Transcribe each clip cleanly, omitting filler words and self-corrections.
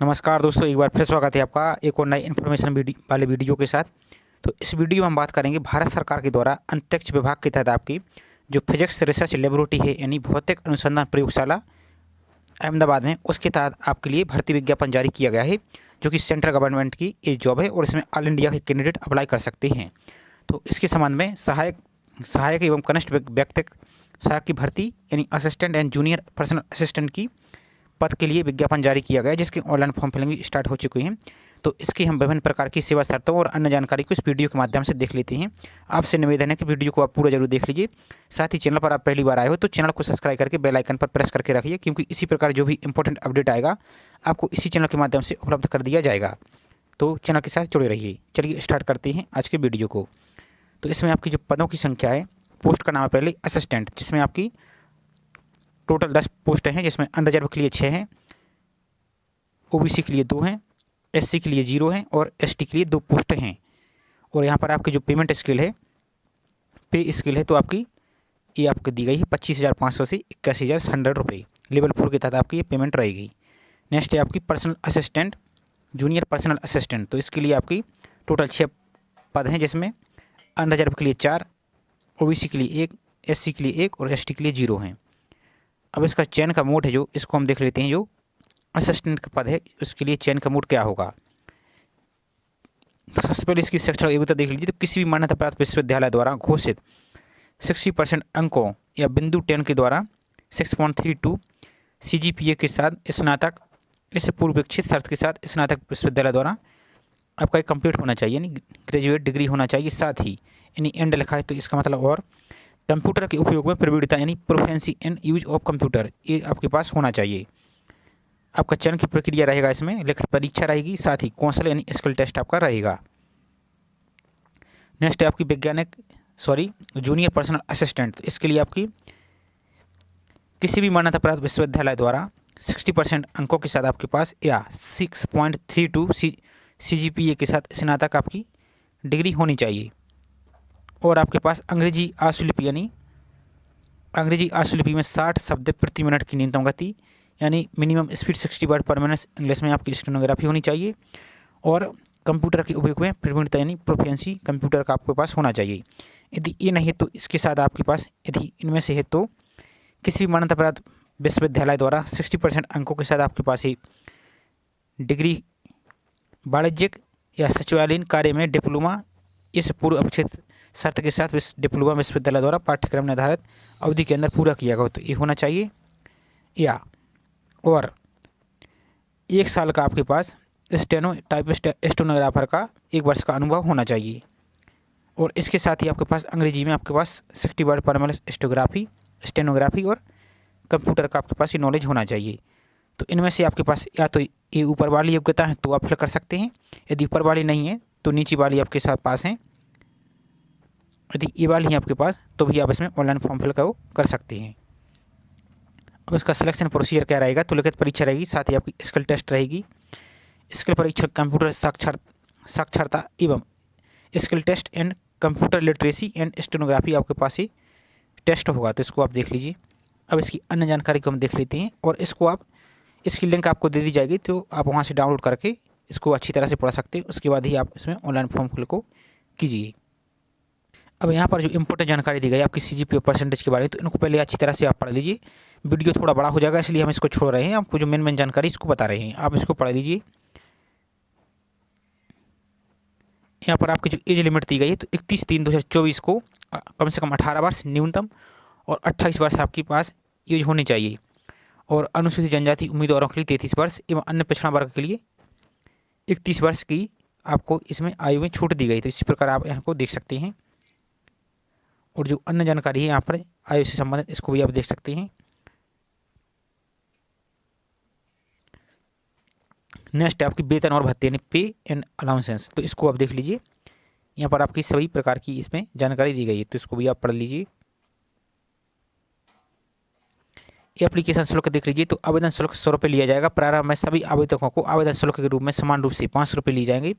नमस्कार दोस्तों, एक बार फिर स्वागत है आपका एक और नई इन्फॉर्मेशन वाले वीडियो के साथ। तो इस वीडियो में हम बात करेंगे भारत सरकार के द्वारा अंतरिक्ष विभाग के तहत आपकी जो फिजिक्स रिसर्च लेबोरेटरी है, यानी भौतिक अनुसंधान प्रयोगशाला अहमदाबाद में, उसके तहत आपके लिए भर्ती विज्ञापन जारी किया गया है, जो कि सेंट्रल गवर्नमेंट की ये जॉब है और इसमें ऑल इंडिया के कैंडिडेट अप्लाई कर सकते हैं। तो इसके संबंध में सहायक एवं कनिष्ठ व्यक्ति सहायक की भर्ती यानी assistant and junior personal assistant की पद के लिए विज्ञापन जारी किया गया है, जिसके ऑनलाइन फॉर्म फिलिंग भी स्टार्ट हो चुकी हैं। तो इसकी हम विभिन्न प्रकार की सेवा शर्तों और अन्य जानकारी को इस वीडियो के माध्यम से देख लेते हैं। आपसे निवेदन है कि वीडियो को आप पूरा जरूर देख लीजिए। साथ ही चैनल पर आप पहली बार आए हो तो चैनल को सब्सक्राइब करके बेल आइकन पर प्रेस करके रखिए, क्योंकि इसी प्रकार जो भी इंपॉर्टेंट अपडेट आएगा आपको इसी चैनल के माध्यम से उपलब्ध कर दिया जाएगा। तो चैनल के साथ जुड़े रहिए। चलिए स्टार्ट करते हैं आज के वीडियो को। तो इसमें आपकी जो पदों की संख्या है, पोस्ट का नाम है पहले असिस्टेंट, जिसमें आपकी टोटल 10 पोस्ट हैं, जिसमें अनरिजर्व के लिए 6 हैं, ओबीसी के लिए 2 हैं, एससी के लिए 0 हैं और एसटी के लिए 2 पोस्ट हैं। और यहाँ पर आपकी जो पेमेंट स्केल है, पे स्केल है, तो आपकी ये आपको दी गई है 25,500 से 81,100 रुपये। लेवल 4 के तहत आपकी ये पेमेंट रहेगी। नेक्स्ट है आपकी personal assistant, junior personal assistant. तो इसके लिए आपकी टोटल 6 पद हैं, जिसमें अनरिजर्व के लिए 4, ओबीसी के लिए 1, एससी के लिए 1 और एसटी के लिए 0 हैं। अब इसका चयन का मोड है, जो इसको हम देख लेते हैं। जो असिस्टेंट का पद है उसके लिए चयन का मोड क्या होगा। तो सबसे पहले इसकी शैक्षणिक योग्यता देख लीजिए। तो किसी भी मान्यता प्राप्त विश्वविद्यालय द्वारा घोषित 60% अंकों या बिंदु 10 के द्वारा 6.32 CGPA के साथ स्नातक, इससे पूर्वेक्षित शर्त के साथ स्नातक विश्वविद्यालय द्वारा आपका एक कंप्लीट होना चाहिए, यानी ग्रेजुएट डिग्री होना चाहिए। साथ ही यानी एंड लिखा है तो इसका मतलब और कंप्यूटर के उपयोग में प्रवीणता यानी proficiency in use of computer, ये आपके पास होना चाहिए। आपका चयन की प्रक्रिया रहेगा, इसमें लिखित परीक्षा रहेगी, साथ ही कौशल यानी स्किल टेस्ट आपका रहेगा। नेक्स्ट है आपकी जूनियर पर्सनल असिस्टेंट। इसके लिए आपकी किसी भी मान्यता प्राप्त विश्वविद्यालय द्वारा 60% अंकों के साथ आपके पास या 6.32 CGPA के साथ स्नातक आपकी डिग्री होनी चाहिए। और आपके पास अंग्रेजी आशुलिपि यानी अंग्रेजी आशुलिपि में 60 शब्द प्रति मिनट की न्यूनतम गति यानी मिनिमम स्पीड 60 वर्ड पर मिनट इंग्लिश में आपकी स्टेनोग्राफी होनी चाहिए। और कंप्यूटर के उपयोग में प्रवीणता यानी प्रोफिशिएंसी कंप्यूटर का आपके पास होना चाहिए। यदि ये नहीं है तो इसके साथ आपके पास, यदि इनमें से है तो किसी भी मान्यता प्राप्त विश्वविद्यालय द्वारा 60% अंकों के साथ आपके पास ही डिग्री वाणिज्यिक या सचिवालयीन कार्य में डिप्लोमा, इस पूर्व अपेक्षित शर्त के साथ डिप्लोमा विश्वविद्यालय द्वारा पाठ्यक्रम निर्धारित अवधि के अंदर पूरा किया गया हो तो ये होना चाहिए। या और 1 साल का आपके पास स्टेनोग्राफर का 1 वर्ष का अनुभव होना चाहिए। और इसके साथ ही आपके पास अंग्रेजी में आपके पास 60 वर्ड पर मिनट स्टेनोग्राफी और कंप्यूटर का आपके पास ये नॉलेज होना चाहिए। तो इनमें से आपके पास या तो ये ऊपर वाली योग्यता है तो आप फिल कर सकते हैं, यदि ऊपर वाली नहीं है तो नीचे वाली आपके साथ पास हैं, यदि ये वाली है आपके पास तो भी आप इसमें ऑनलाइन फॉर्म फिल कर सकते हैं। अब इसका सिलेक्शन प्रोसीजर क्या रहेगा, तो लिखित परीक्षा रहेगी, साथ ही आपकी स्किल टेस्ट रहेगी। स्किल परीक्षा कंप्यूटर साक्षरता एवं skill test and computer literacy and stenography आपके पास ही टेस्ट होगा, तो इसको आप देख लीजिए। अब इसकी अन्य जानकारी को हम देख लेते हैं और इसकी लिंक आपको दे दी जाएगी, तो आप वहाँ से डाउनलोड करके इसको अच्छी तरह से पढ़ सकते हैं। उसके बाद ही आप इसमें ऑनलाइन फॉर्म फिल को कीजिए। अब यहाँ पर जो इंपॉर्टेंट जानकारी दी गई आपकी CGPA परसेंटेज के बारे में, तो इनको पहले अच्छी तरह से आप पढ़ लीजिए। वीडियो थोड़ा बड़ा हो जाएगा इसलिए हम इसको छोड़ रहे हैं, आपको जो मेन जानकारी इसको बता रहे हैं, आप इसको पढ़ लीजिए। यहाँ पर आपकी जो एज लिमिट दी गई है, तो 31/3/2024 को कम से कम 18 वर्ष न्यूनतम और 28 वर्ष आपके पास एज होनी चाहिए। और अनुसूचित जनजाति उम्मीदवारों के लिए 33 वर्ष एवं अन्य पिछड़ा वर्ग के लिए 31 वर्ष की आपको इसमें आयु में छूट दी गई। तो इस प्रकार आप यहाँ को देख सकते हैं। और जो अन्य जानकारी है यहाँ पर आयु से संबंधित, इसको भी आप देख सकते हैं। नेक्स्ट है आपकी वेतन और भत्ते यानी पे एंड अलाउंसेंस, तो इसको आप देख लीजिए। यहाँ पर आपकी सभी प्रकार की इसमें जानकारी दी गई है, तो इसको भी आप पढ़ लीजिए। एप्लीकेशन शुल्क देख लीजिए। तो आवेदन शुल्क 100 रुपये लिया जाएगा। प्रारंभ में सभी आवेदकों को आवेदन शुल्क के रूप में समान रूप से 500 रुपये लिए जाएंगे।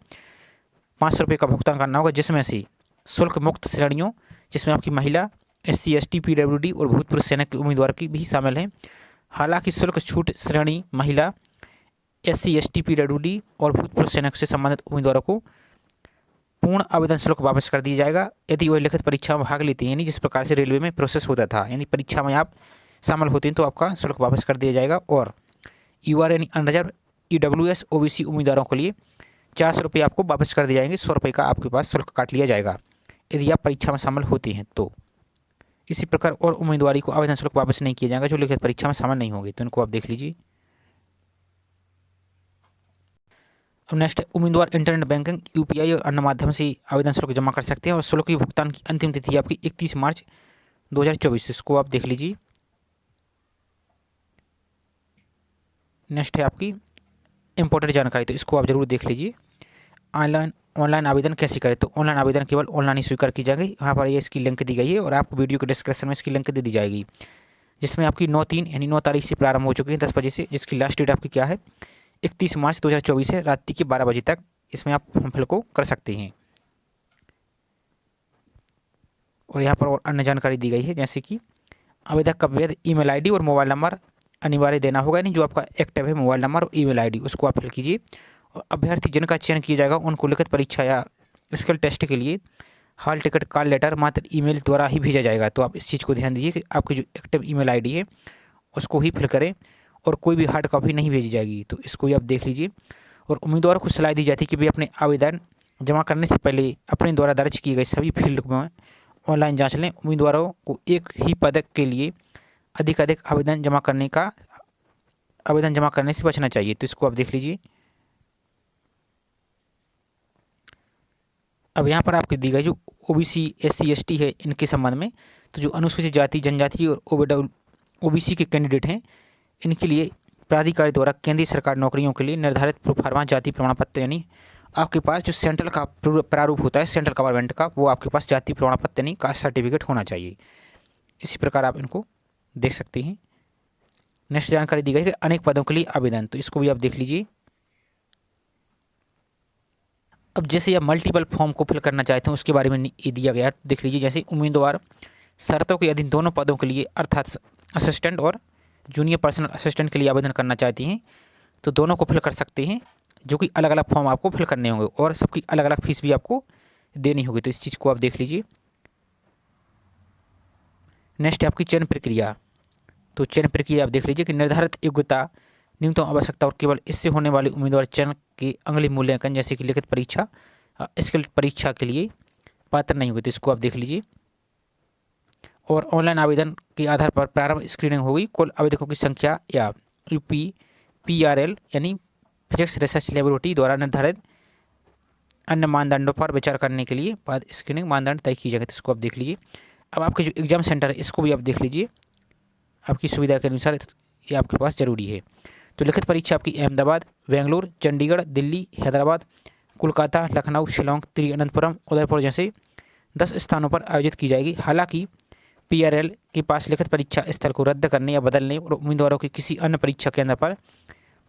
500 रुपये का भुगतान करना होगा, जिसमें से शुल्क मुक्त श्रेणियों, जिसमें आपकी महिला, SC ST PWD और भूतपूर्व सैनिक के उम्मीदवार की भी शामिल हैं। हालांकि शुल्क छूट श्रेणी महिला SC ST PWD और भूतपूर्व सैनिक से संबंधित उम्मीदवारों को पूर्ण आवेदन शुल्क वापस कर दिया जाएगा यदि वह लिखित परीक्षा में भाग लेते हैं, यानी जिस प्रकार से रेलवे में प्रोसेस होता था, यानी परीक्षा में आप शामिल होते हैं तो आपका शुल्क वापस कर दिया जाएगा। और UR यानी अनरिजर्व EWS OBC उम्मीदवारों के लिए 400 रुपये आपको वापस कर दिए जाएंगे। 100 रुपये का आपके पास शुल्क काट लिया जाएगा यदि आप परीक्षा में शामिल होते हैं तो। इसी प्रकार और उम्मीदवारी को आवेदन शुल्क वापस नहीं किया जाएगा जो लिखित परीक्षा में शामिल नहीं होंगे, तो इनको आप देख लीजिए। अब नेक्स्ट, उम्मीदवार इंटरनेट बैंकिंग UPI और अन्य माध्यम से आवेदन शुल्क जमा कर सकते हैं और शुल्क की भुगतान की अंतिम तिथि आपकी 31 मार्च 2024, इसको आप देख लीजिए। नेक्स्ट है आपकी इंपॉर्टेंट जानकारी, तो इसको आप जरूर देख लीजिए। ऑनलाइन आवेदन कैसे करें, तो ऑनलाइन आवेदन केवल ऑनलाइन ही स्वीकार की जाएगी। यहाँ पर ये इसकी लिंक दी गई है और आपको वीडियो के डिस्क्रिप्शन में इसकी लिंक दे दी जाएगी, जिसमें आपकी 9/3 यानी 9 तारीख से प्रारंभ हो चुकी है 10 बजे से, जिसकी लास्ट डेट आपकी क्या है 31 मार्च 2024 है, रात के 12 बजे तक इसमें आप फॉर्म फिल को कर सकते हैं। और यहाँ पर और अन्य जानकारी दी गई है, जैसे कि आवेदक का वैध ईमेल आईडी और मोबाइल नंबर अनिवार्य देना होगा, यानी जो आपका एक्टिव है मोबाइल नंबर और ईमेल आईडी उसको आप फिल कीजिए। और अभ्यर्थी जिनका चयन किया जाएगा उनको लिखित परीक्षा या स्किल टेस्ट के लिए हॉल टिकट कॉल लेटर मात्र ईमेल द्वारा ही भेजा जाएगा। तो आप इस चीज़ को ध्यान दीजिए कि आपकी जो एक्टिव ईमेल आईडी है उसको ही फिल करें और कोई भी हार्ड कॉपी नहीं भेजी जाएगी, तो इसको ही आप देख लीजिए। और उम्मीदवार को सलाह दी जाती है कि वे अपने आवेदन जमा करने से पहले अपने द्वारा दर्ज किए गए सभी फील्ड में ऑनलाइन जांच लें। उम्मीदवारों को एक ही पदक के लिए अधिक आवेदन जमा करने से बचना चाहिए, तो इसको आप देख लीजिए। अब यहाँ पर आपकी दी गई जो OBC SC ST है इनके संबंध में, तो जो अनुसूचित जाति जनजाति और OBC के कैंडिडेट हैं इनके लिए प्राधिकारी द्वारा केंद्रीय सरकार नौकरियों के लिए निर्धारित प्रोफार्मा जाति प्रमाण पत्र, यानी आपके पास जो सेंट्रल का प्रारूप होता है सेंट्रल गवर्नमेंट का, वो आपके पास जाति प्रमाण पत्र यानी कास्ट सर्टिफिकेट होना चाहिए। इसी प्रकार आप इनको देख सकते हैं। नेक्स्ट जानकारी दी गई है अनेक पदों के लिए आवेदन, तो इसको भी आप देख लीजिए। अब जैसे आप मल्टीपल फॉर्म को फिल करना चाहते हैं उसके बारे में ये दिया गया है, देख लीजिए। जैसे उम्मीदवार शर्तों के अधीन दोनों पदों के लिए अर्थात असिस्टेंट और जूनियर पर्सनल असिस्टेंट के लिए आवेदन करना चाहते हैं तो दोनों को फिल कर सकते हैं, जो कि अलग अलग फॉर्म आपको फिल करने होंगे और सबकी अलग अलग फीस भी आपको देनी होगी, तो इस चीज़ को आप देख लीजिए। नेक्स्ट है आपकी चयन प्रक्रिया, तो चयन प्रक्रिया आप देख लीजिए कि निर्धारित योग्यता न्यूनतम आवश्यकता और केवल इससे होने वाले उम्मीदवार चयन के अगले मूल्यांकन जैसे कि लिखित परीक्षा स्किल परीक्षा के लिए पात्र नहीं होगी, तो इसको आप देख लीजिए। और ऑनलाइन आवेदन के आधार पर प्रारंभ स्क्रीनिंग होगी। कुल आवेदकों की संख्या या UPPRL यानी फिजिक्स रिसर्च लेबोरेटरी द्वारा निर्धारित अन्य मानदंडों पर विचार करने के लिए बाद स्क्रीनिंग मानदंड तय किए जाएंगे, तो इसको आप देख लीजिए। अब आपके जो एग्जाम सेंटर है इसको भी आप देख लीजिए, आपकी सुविधा के अनुसार ये आपके पास ज़रूरी है। तो लिखित परीक्षा आपकी अहमदाबाद, बेंगलुरु, चंडीगढ़, दिल्ली, हैदराबाद, कोलकाता, लखनऊ, शिलोंग, तिरुवनंतपुरम, उदयपुर जैसे 10 स्थानों पर आयोजित की जाएगी। हालांकि PRL के पास लिखित परीक्षा स्थल को रद्द करने या बदलने और उम्मीदवारों की किसी अन्य परीक्षा केंद्र पर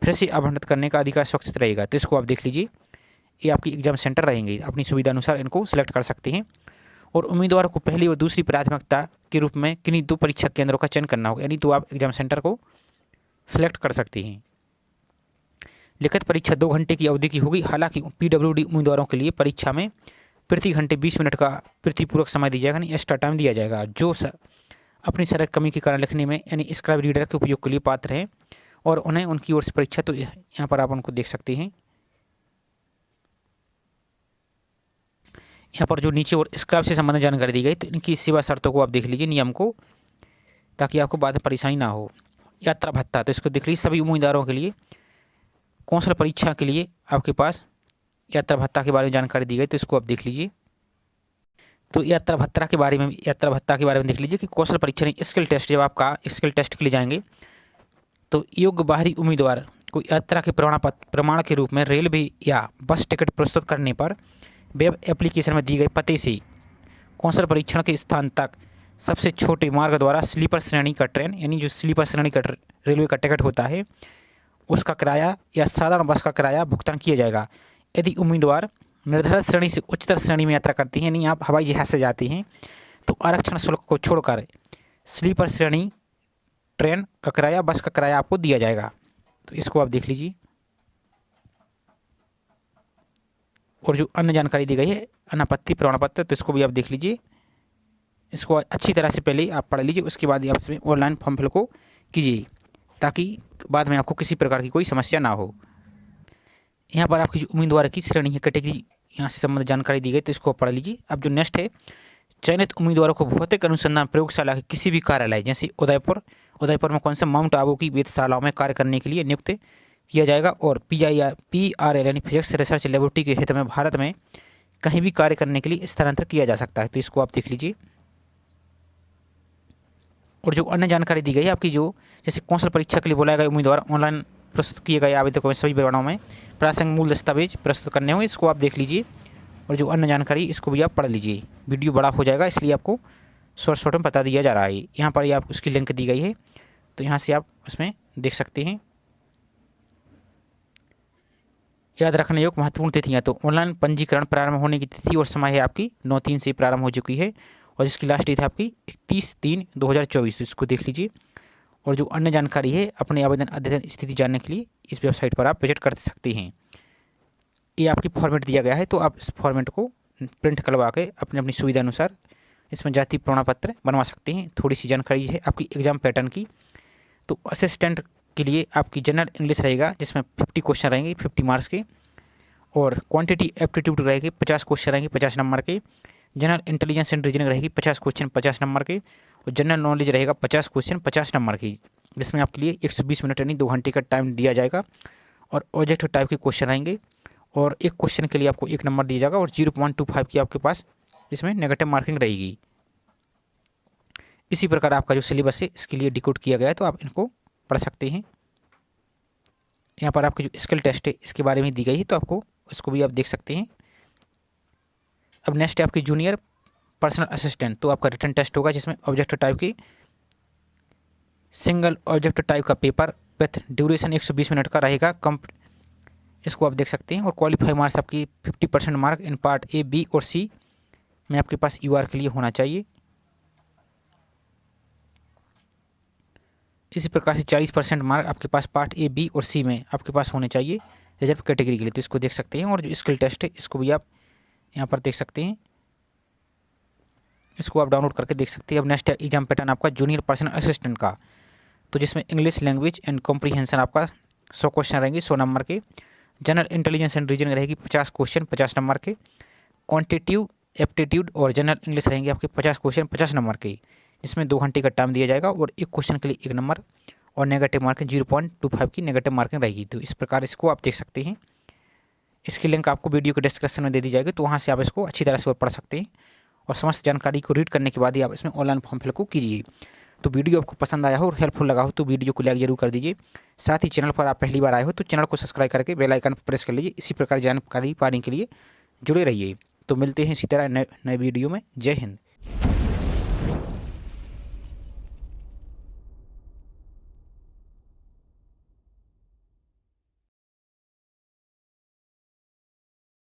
फिर से आवंटित करने का अधिकार सुरक्षित रहेगा, तो इसको आप देख लीजिए। ये आपकी एग्जाम सेंटर रहेंगे, अपनी सुविधा अनुसार इनको सिलेक्ट कर सकते हैं। और उम्मीदवारों को पहली और दूसरी प्राथमिकता के रूप में किन्हीं 2 परीक्षा केंद्रों का चयन करना होगा, यानी तो आप एग्जाम सेंटर को सिलेक्ट कर सकते हैं। लिखित परीक्षा 2 घंटे की अवधि की होगी। हालांकि PWD उम्मीदवारों के लिए परीक्षा में प्रति घंटे 20 मिनट का प्रतिपूरक समय दिया जाएगा, यानी एक्स्ट्रा टाइम दिया जाएगा, जो अपनी सड़क कमी के कारण लिखने में यानी स्क्राइब रीडर के उपयोग के लिए पात्र हैं और उन्हें उनकी ओर से परीक्षा, तो यहाँ पर आप उनको देख सकते हैं। यहाँ पर जो नीचे और स्क्राइब से संबंधित जानकारी दी गई, तो इनकी सेवा शर्तों को आप देख लीजिए, नियम को, ताकि आपको बाद में परेशानी ना हो। यात्रा भत्ता, तो इसको देख लीजिए। सभी उम्मीदवारों के लिए कौशल परीक्षा के लिए आपके पास यात्रा भत्ता के बारे में जानकारी दी गई, तो इसको आप देख लीजिए। तो यात्रा भत्ता के बारे में देख लीजिए कि कौशल परीक्षा नहीं स्किल टेस्ट, जब आपका स्किल टेस्ट के लिए जाएंगे तो योग्य बाहरी उम्मीदवार को यात्रा के प्रमाण के रूप में रेलवे या बस टिकट प्रस्तुत करने पर वेब एप्लीकेशन में दी गई पते से कौशल परीक्षण के स्थान तक सबसे छोटे मार्ग द्वारा स्लीपर श्रेणी का ट्रेन, यानी जो स्लीपर श्रेणी का रेलवे का टिकट होता है उसका किराया या साधारण बस का किराया भुगतान किया जाएगा। यदि उम्मीदवार निर्धारित श्रेणी से उच्चतर श्रेणी में यात्रा करती हैं, यानी आप हवाई जहाज़ से जाते हैं, तो आरक्षण शुल्क को छोड़कर स्लीपर श्रेणी ट्रेन का किराया, बस का किराया आपको दिया जाएगा, तो इसको आप देख लीजिए। और जो अन्य जानकारी दी गई है अनापत्ति प्रमाण पत्र, तो इसको भी आप देख लीजिए। इसको अच्छी तरह से पहले आप पढ़ लीजिए, उसके बाद ही आप इसमें ऑनलाइन फॉर्म फिल को कीजिए, ताकि बाद में आपको किसी प्रकार की कोई समस्या ना हो। यहाँ पर आपकी जो उम्मीदवार की श्रेणी है, कैटेगरी, यहाँ से संबंधित जानकारी दी गई, तो इसको पढ़ लीजिए। अब जो नेक्स्ट है, चयनित उम्मीदवारों को भौतिक अनुसंधान प्रयोगशाला के किसी भी कार्यालय जैसे उदयपुर में कौन सा माउंट आबू की वेधशालाओं में कार्य करने के लिए नियुक्त किया जाएगा, और PRL यानी फिजिक्स रिसर्च लेबोरेटरी के हित में भारत में कहीं भी कार्य करने के लिए स्थानांतरित किया जा सकता है। तो इसको आप देख लीजिए। और जो अन्य जानकारी दी गई है आपकी, जो जैसे कौशल परीक्षा के लिए बुलाए गए उम्मीदवार ऑनलाइन प्रस्तुत किए गए आवेदकों में सभी विवरणों में प्रासंगिक मूल दस्तावेज प्रस्तुत करने होंगे, इसको आप देख लीजिए। और जो अन्य जानकारी, इसको भी आप पढ़ लीजिए। वीडियो बड़ा हो जाएगा, इसलिए आपको शॉर्ट में बता दिया जा रहा है। यहाँ पर आप उसकी लिंक दी गई है, तो यहाँ से आप उसमें देख सकते हैं। याद रखने योग्य महत्वपूर्ण तिथियाँ, तो ऑनलाइन पंजीकरण प्रारंभ होने की तिथि और समय है आपकी 9/3 से प्रारंभ हो चुकी है, और इसकी लास्ट डेट है आपकी 31/3/2024। तो इसको देख लीजिए। और जो अन्य जानकारी है, अपने आवेदन अध्ययन स्थिति जानने के लिए इस वेबसाइट पर आप विजिट कर सकते हैं। ये आपकी फॉर्मेट दिया गया है, तो आप इस फॉर्मेट को प्रिंट करवा के अपनी अपनी सुविधा अनुसार इसमें जाति प्रमाण पत्र बनवा सकते हैं। थोड़ी सी जानकारी है आपकी एग्जाम पैटर्न की, तो असिस्टेंट के लिए आपकी जनरल इंग्लिश रहेगा, जिसमें 50 क्वेश्चन रहेंगे 50 मार्क्स के, और क्वांटिटी एप्टीट्यूड रहेगी 50 क्वेश्चन रहेंगे 50 नंबर के। जनरल इंटेलिजेंस एंड रीजनिंग रहेगी 50 क्वेश्चन 50 नंबर के, और जनरल नॉलेज रहेगा 50 क्वेश्चन 50 नंबर की, जिसमें आपके लिए 120 मिनट यानी 2 घंटे का टाइम दिया जाएगा। और ऑब्जेक्टिव टाइप के क्वेश्चन रहेंगे, और एक क्वेश्चन के लिए आपको 1 नंबर दिया जाएगा, और 0.25 की आपके पास इसमें नेगेटिव मार्किंग रहेगी। इसी प्रकार आपका जो सिलेबस है इसके लिए डिकोड किया गया है, तो आप इनको पढ़ सकते हैं। यहाँ पर आपकी जो स्किल टेस्ट है इसके बारे में दी गई है, तो आपको उसको भी आप देख सकते हैं। अब नेक्स्ट है आपकी जूनियर पर्सनल असिस्टेंट, तो आपका रिटन टेस्ट होगा, जिसमें ऑब्जेक्टिव टाइप की सिंगल ऑब्जेक्टिव टाइप का पेपर विथ ड्यूरेशन 120 मिनट का रहेगा। इसको आप देख सकते हैं। और क्वालिफाई मार्क्स आपकी 50% mark in part A, B और C में आपके पास UR के लिए होना चाहिए। इसी प्रकार से 40% मार्क आपके पास पार्ट A, B और C में आपके पास होने चाहिए रिजर्व कैटेगरी के लिए, तो इसको देख सकते हैं। और जो स्किल टेस्ट है इसको भी आप यहाँ पर देख सकते हैं, इसको आप डाउनलोड करके देख सकते हैं। अब नेक्स्ट एग्जाम पैटर्न आपका जूनियर पर्सनल असिस्टेंट का, तो जिसमें इंग्लिश लैंग्वेज एंड कॉम्प्रीहेंशन आपका 100 क्वेश्चन रहेंगे 100 नंबर के। जनरल इंटेलिजेंस एंड रीजनिंग रहेगी 50 क्वेश्चन 50 नंबर के। क्वांटिटेटिव एप्टीट्यूड और जनरल इंग्लिश रहेंगे आपके 50 क्वेश्चन 50 नंबर के, जिसमें 2 घंटे का टाइम दिया जाएगा, और एक क्वेश्चन के लिए 1 नंबर, और नेगेटिव मार्किंग 0.25 की नेगेटिव मार्किंग रहेगी। तो इस प्रकार इसको आप देख सकते हैं। इसकी लिंक आपको वीडियो के डिस्क्रिप्शन में दे दी जाएगी, तो वहाँ से आप इसको अच्छी तरह से और पढ़ सकते हैं, और समस्त जानकारी को रीड करने के बाद ही आप इसमें ऑनलाइन फॉर्म फिल को कीजिए। तो वीडियो आपको पसंद आया हो और हेल्पफुल लगा हो तो वीडियो को लाइक जरूर कर दीजिए। साथ ही चैनल पर आप पहली बार आए हो तो चैनल को सब्सक्राइब करके बेल आइकन पर प्रेस कर लीजिए। इसी प्रकार जानकारी पाने के लिए जुड़े रहिए। तो मिलते हैं इसी तरह नए वीडियो में। जय हिंद।